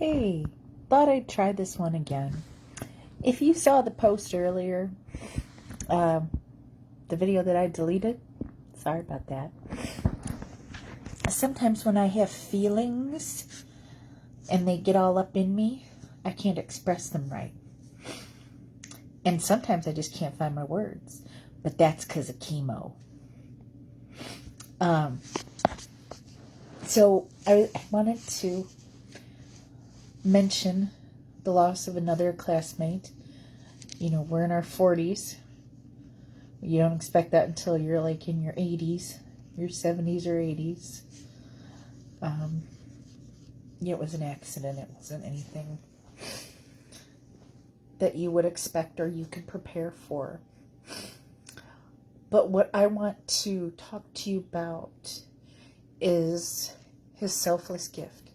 Hey, thought I'd try this one again. If you saw the post earlier, um, the video that I deleted, sorry about that. Sometimes when I have feelings and they get all up in me, I can't express them right. And sometimes I just can't find my words. But that's because of chemo. So I wanted to mention the loss of another classmate. You know, we're in our 40s. You don't expect that until you're like in your 80s, your 70s or 80s. It was an accident. It wasn't anything that you would expect or you could prepare for. But what I want to talk to you about is his selfless gift.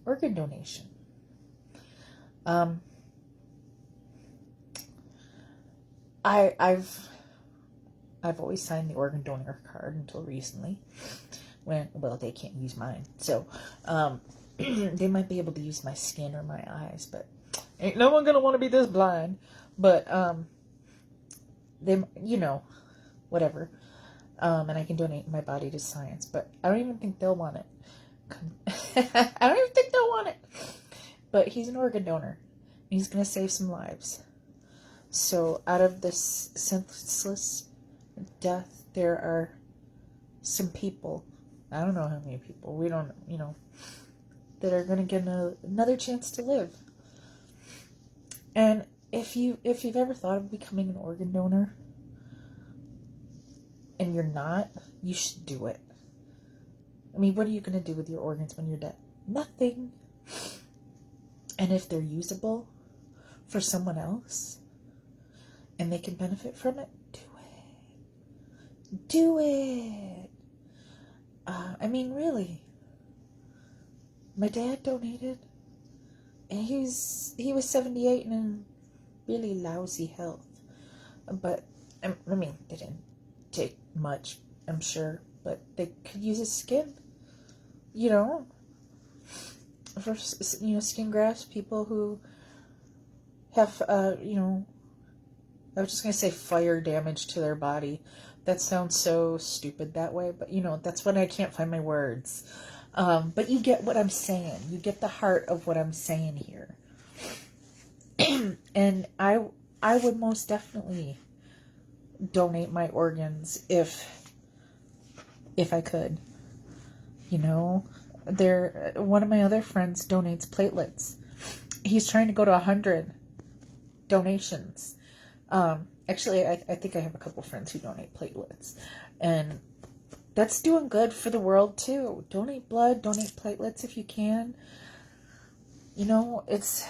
Organ donation. I've always signed the organ donor card until recently. They can't use mine. So, they might be able to use my skin or my eyes, but ain't no one gonna want to be this blind. But, whatever. And I can donate my body to science, but I don't even think they'll want it. I don't even think they'll want it. But he's an organ donor. He's gonna save some lives. So out of this senseless death, there are some people, I don't know how many people, we don't, that are going to get another chance to live. And if you've ever thought of becoming an organ donor, and you're not, you should do it. I mean, what are you going to do with your organs when you're dead? Nothing. And if they're usable for someone else, and they can benefit from it, do it. Really. My dad donated, and he was 78 and in really lousy health. But, they didn't take much, I'm sure, but they could use his skin, for, skin grafts, people who have, I was just going to say fire damage to their body. That sounds so stupid that way, but that's when I can't find my words. But you get what I'm saying. You get the heart of what I'm saying here. And I would most definitely donate my organs if I could. One of my other friends donates platelets. He's trying to go to 100 donations. Actually, I think I have a couple friends who donate platelets, and that's doing good for the world too. Donate blood, donate platelets if you can. It's,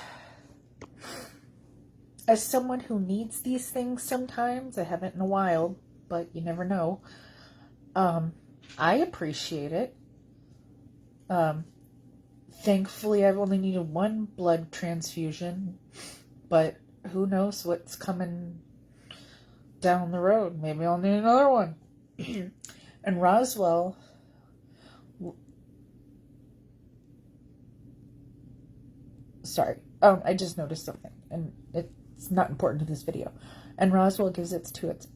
as someone who needs these things sometimes, I haven't in a while, but you never know. I appreciate it. Thankfully, I've only needed one blood transfusion, but who knows what's coming down the road. Maybe I'll need another one. And Roswell, I just noticed something, and it's not important to this video. And Roswell gives it to its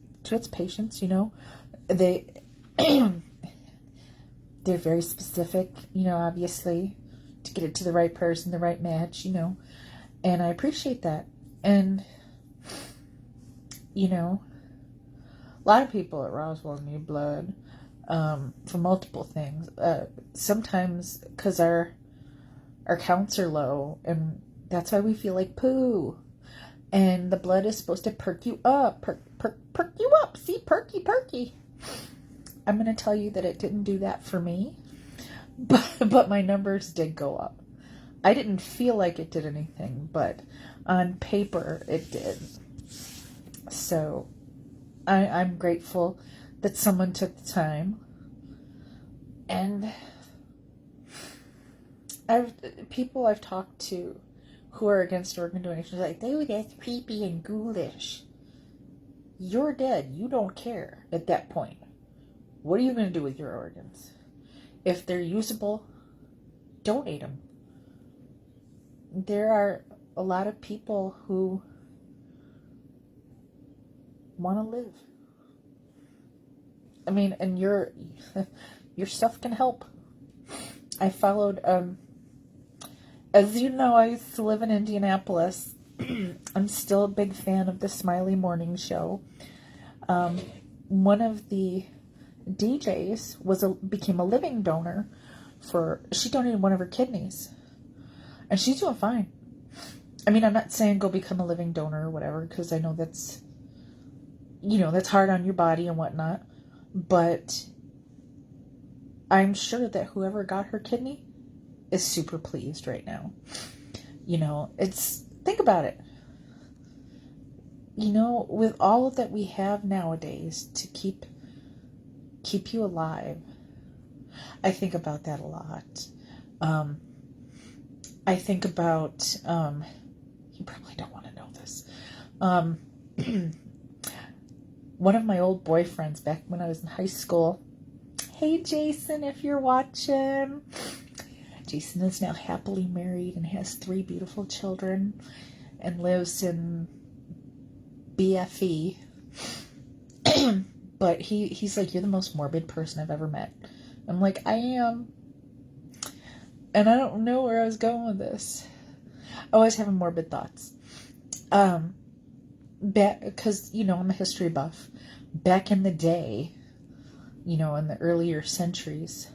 patients. They they're very specific, obviously, to get it to the right person, the right match, and I appreciate that. And a lot of people at Roswell need blood for multiple things. Sometimes because our counts are low, and that's why we feel like poo. And the blood is supposed to perk you up. Perk you up. See, perky. I'm going to tell you that it didn't do that for me. But my numbers did go up. I didn't feel like it did anything, but on paper it did. So I'm grateful that someone took the time. And people I've talked to who are against organ donation, like, that's creepy and ghoulish. You're dead. You don't care at that point. What are you going to do with your organs? If they're usable, donate them. there are a lot of people who want to live. I mean, and your stuff can help. I followed, as you know, I used to live in Indianapolis. I'm still a big fan of the Smiley Morning Show. One of the DJs became a living donor she donated one of her kidneys. And she's doing fine. I mean, I'm not saying go become a living donor or whatever, because I know that's, that's hard on your body and whatnot. But I'm sure that whoever got her kidney is super pleased right now. Think about it. With all that we have nowadays to keep you alive, I think about that a lot. I think about, you probably don't want to know this. One of my old boyfriends back when I was in high school. Hey, Jason, if you're watching. Jason is now happily married and has 3 beautiful children and lives in BFE. But he's like, you're the most morbid person I've ever met. I'm like, I am. And I don't know where I was going with this. I always having morbid thoughts. Because, I'm a history buff. Back in the day, in the earlier centuries,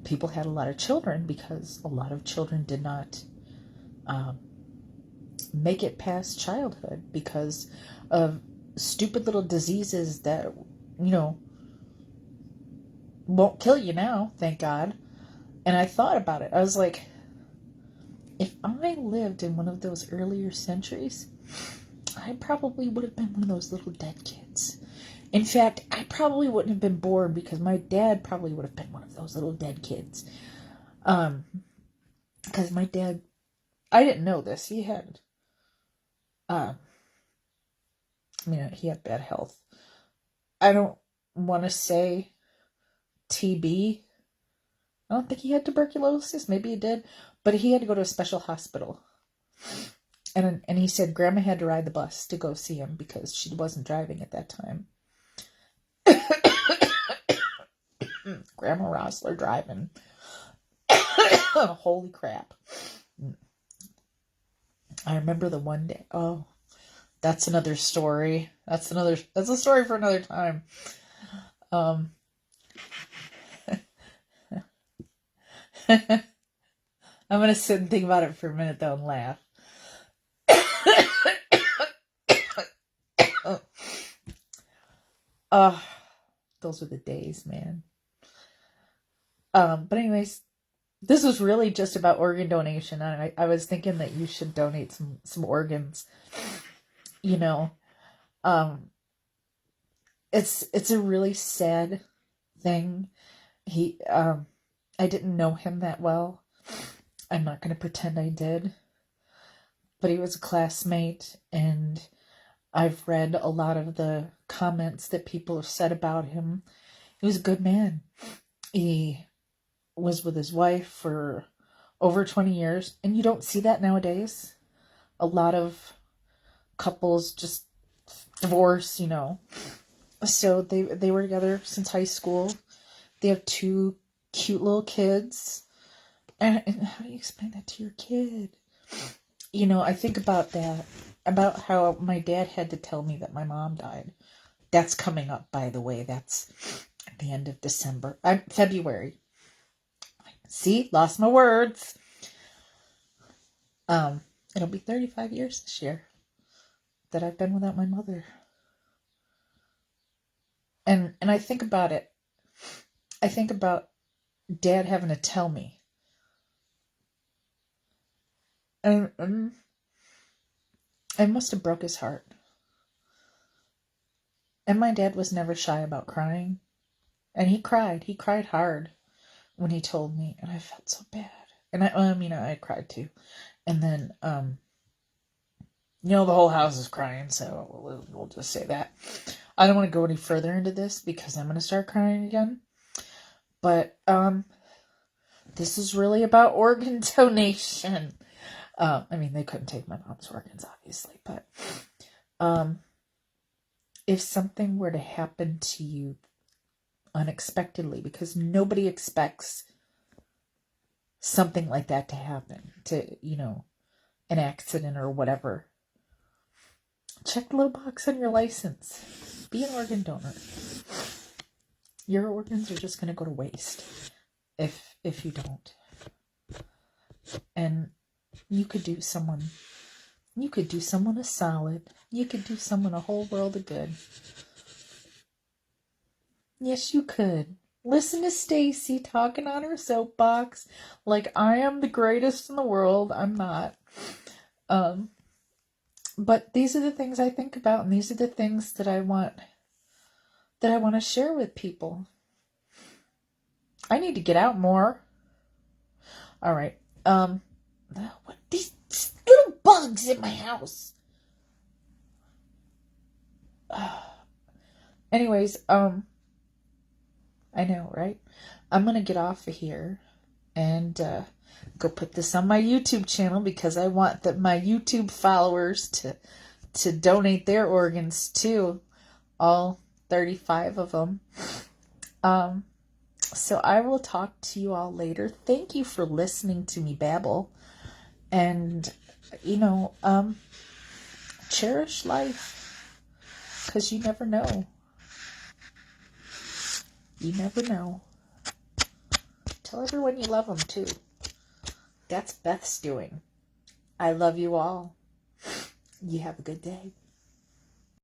people had a lot of children because a lot of children did not make it past childhood because of stupid little diseases that, won't kill you now, thank God. And I thought about it. I was like, if I lived in one of those earlier centuries, I probably would have been one of those little dead kids. In fact, I probably wouldn't have been born because my dad probably would have been one of those little dead kids. Because my dad, I didn't know this. He had, he had bad health. I don't want to say TB. I don't think he had tuberculosis. Maybe he did. But he had to go to a special hospital. And he said Grandma had to ride the bus to go see him because she wasn't driving at that time. Grandma Rosler driving. Holy crap. I remember the one day. Oh, that's another story. That's a story for another time. I'm going to sit and think about it for a minute though and laugh. Those were the days, man. But anyways, this was really just about organ donation. And I was thinking that you should donate some organs. It's a really sad thing. I didn't know him that well. I'm not going to pretend I did. But he was a classmate, and I've read a lot of the comments that people have said about him. He was a good man. He was with his wife for over 20 years, and you don't see that nowadays. A lot of couples just divorce, So they were together since high school. They have 2 cute little kids. And how do you explain that to your kid? I think about that. About how my dad had to tell me that my mom died. That's coming up, by the way. That's at the end of February. See? Lost my words. It'll be 35 years this year that I've been without my mother. And I think about it. I think about Dad having to tell me. And I must have broke his heart. And my dad was never shy about crying. And he cried. He cried hard when he told me. And I felt so bad. And I cried too. And then, the whole house is crying. So we'll just say that. I don't want to go any further into this because I'm going to start crying again. But, this is really about organ donation. I mean, they couldn't take my mom's organs, obviously, but if something were to happen to you unexpectedly, because nobody expects something like that to happen, to, an accident or whatever, check the little box on your license. Be an organ donor. Your organs are just going to go to waste if you don't. And you could do someone a solid. You could do someone a whole world of good. Yes, you could. Listen to Stacy talking on her soapbox like I am the greatest in the world. I'm not. But these are the things I think about, and these are the things that I want to share with people. I need to get out more. All right. What these little bugs in my house? Anyways, I know, right? I'm going to get off of here and go put this on my YouTube channel because I want my YouTube followers to donate their organs too. All 35 of them. So I will talk to you all later. Thank you for listening to me babble. And, cherish life. Because you never know. You never know. Tell everyone you love them, too. That's Beth's doing. I love you all. You have a good day.